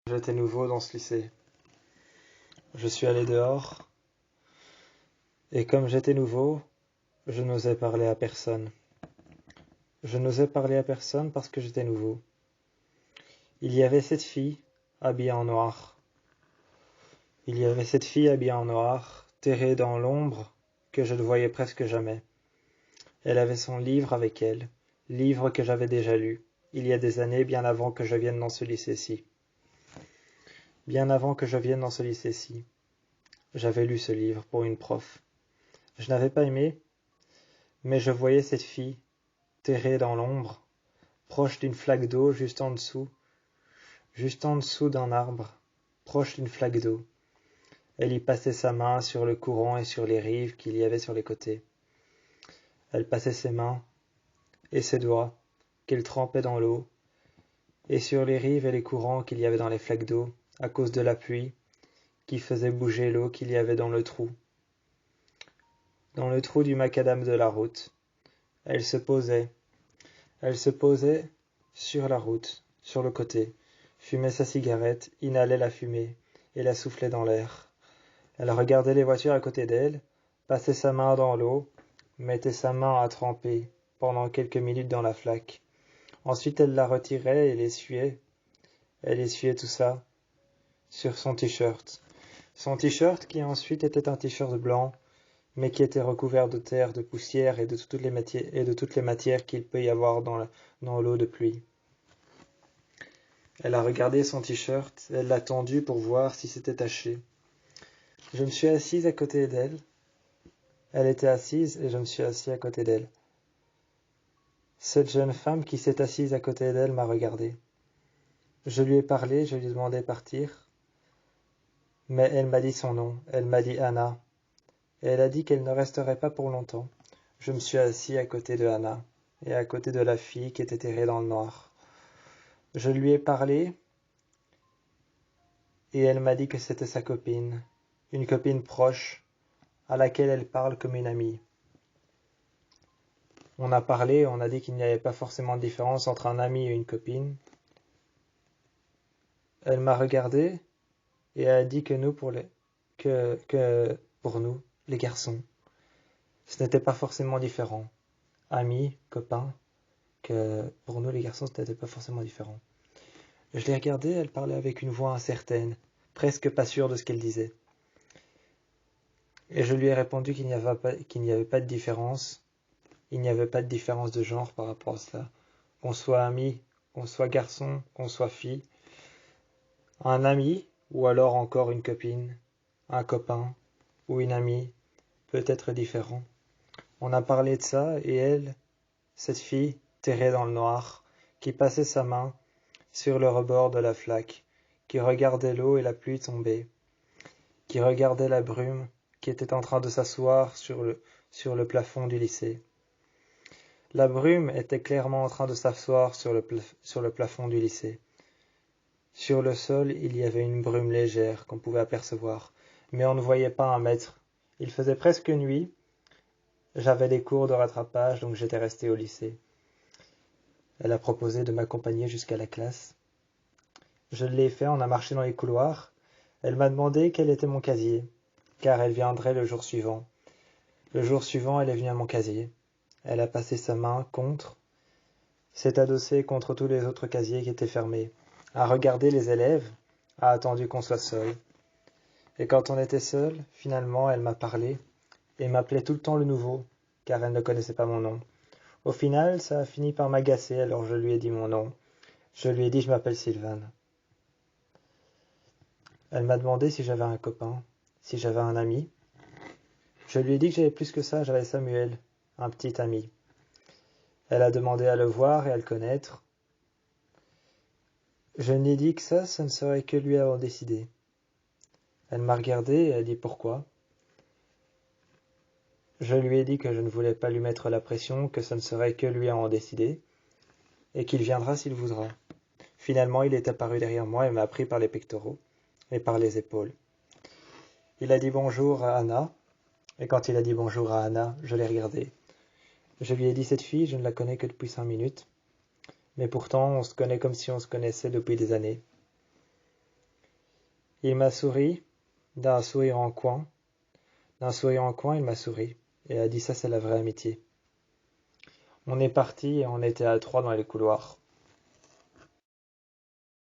J'étais nouveau dans ce lycée. Je suis allé dehors, et comme j'étais nouveau, je n'osais parler à personne. Je n'osais parler à personne parce que j'étais nouveau. Il y avait cette fille habillée en noir. Il y avait cette fille habillée en noir, terrée dans l'ombre, que je ne voyais presque jamais. Elle avait son livre avec elle, livre que j'avais déjà lu, il y a des années, bien avant que je vienne dans ce lycée-ci. Bien avant que je vienne dans ce lycée-ci, j'avais lu ce livre pour une prof. Je n'avais pas aimé, mais je voyais cette fille, terrée dans l'ombre, proche d'une flaque d'eau juste en dessous d'un arbre, proche d'une flaque d'eau. Elle y passait sa main sur le courant et sur les rives qu'il y avait sur les côtés. Elle passait ses mains et ses doigts qu'elle trempait dans l'eau, et sur les rives et les courants qu'il y avait dans les flaques d'eau, à cause de la pluie, qui faisait bouger l'eau qu'il y avait dans le trou du macadam de la route. Elle se posait sur la route, sur le côté, fumait sa cigarette, inhalait la fumée et la soufflait dans l'air. Elle regardait les voitures à côté d'elle, passait sa main dans l'eau, mettait sa main à tremper pendant quelques minutes dans la flaque. Ensuite elle la retirait et l'essuyait. Elle essuyait tout ça sur son t-shirt. Son t-shirt qui ensuite était un t-shirt blanc, mais qui était recouvert de terre, de poussière et de toutes les matières qu'il peut y avoir dans l'eau de pluie. Elle a regardé son t-shirt, elle l'a tendu pour voir si c'était taché. Je me suis assise à côté d'elle. Elle était assise et je me suis assis à côté d'elle. Cette jeune femme qui s'est assise à côté d'elle m'a regardé. Je lui ai parlé, je lui ai demandé de partir, mais elle m'a dit son nom, elle m'a dit Anna, et elle a dit qu'elle ne resterait pas pour longtemps. Je me suis assis à côté de Anna et à côté de la fille qui était terrée dans le noir. Je lui ai parlé et elle m'a dit que c'était sa copine, une copine proche, à laquelle elle parle comme une amie. On a parlé, on a dit qu'il n'y avait pas forcément de différence entre un ami et une copine. Elle m'a regardé et elle a dit que pour nous, les garçons, ce n'était pas forcément différent. Amis, copains, que pour nous les garçons, ce n'était pas forcément différent. Je l'ai regardée, elle parlait avec une voix incertaine, presque pas sûre de ce qu'elle disait. Et je lui ai répondu qu'il n'y avait pas de différence. Il n'y avait pas de différence de genre par rapport à cela. Qu'on soit ami, qu'on soit garçon, qu'on soit fille. Un ami, ou alors encore une copine, un copain, ou une amie, peut être différent. On a parlé de ça, et elle, cette fille, terrée dans le noir, qui passait sa main sur le rebord de la flaque, qui regardait l'eau et la pluie tomber, qui regardait la brume qui était en train de s'asseoir sur le plafond du lycée. La brume était clairement en train de s'asseoir sur le plafond du lycée. Sur le sol, il y avait une brume légère qu'on pouvait apercevoir, mais on ne voyait pas un mètre. Il faisait presque nuit. J'avais des cours de rattrapage, donc j'étais resté au lycée. Elle a proposé de m'accompagner jusqu'à la classe. Je l'ai fait, on a marché dans les couloirs. Elle m'a demandé quel était mon casier, car elle viendrait le jour suivant. Le jour suivant, elle est venue à mon casier. Elle a passé sa main s'est adossée contre tous les autres casiers qui étaient fermés, a regardé les élèves, a attendu qu'on soit seul. Et quand on était seul, finalement, elle m'a parlé et m'appelait tout le temps le nouveau, car elle ne connaissait pas mon nom. Au final, ça a fini par m'agacer, alors je lui ai dit mon nom. Je lui ai dit je m'appelle Sylvane. Elle m'a demandé si j'avais un copain, si j'avais un ami. Je lui ai dit que j'avais plus que ça, j'avais Samuel, un petit ami. Elle a demandé à le voir et à le connaître. Je n'ai dit que ça ne serait que lui à en décider. Elle m'a regardé et a dit pourquoi. Je lui ai dit que je ne voulais pas lui mettre la pression, que ce ne serait que lui à en décider, et qu'il viendra s'il voudra. Finalement, il est apparu derrière moi et m'a pris par les pectoraux et par les épaules. Il a dit bonjour à Anna, et quand il a dit bonjour à Anna, je l'ai regardé. Je lui ai dit cette fille, je ne la connais que depuis 5 minutes, mais pourtant on se connaît comme si on se connaissait depuis des années. Il m'a souri, d'un sourire en coin. D'un sourire en coin, il m'a souri, et a dit ça, c'est la vraie amitié. On est parti et on était à trois dans les couloirs.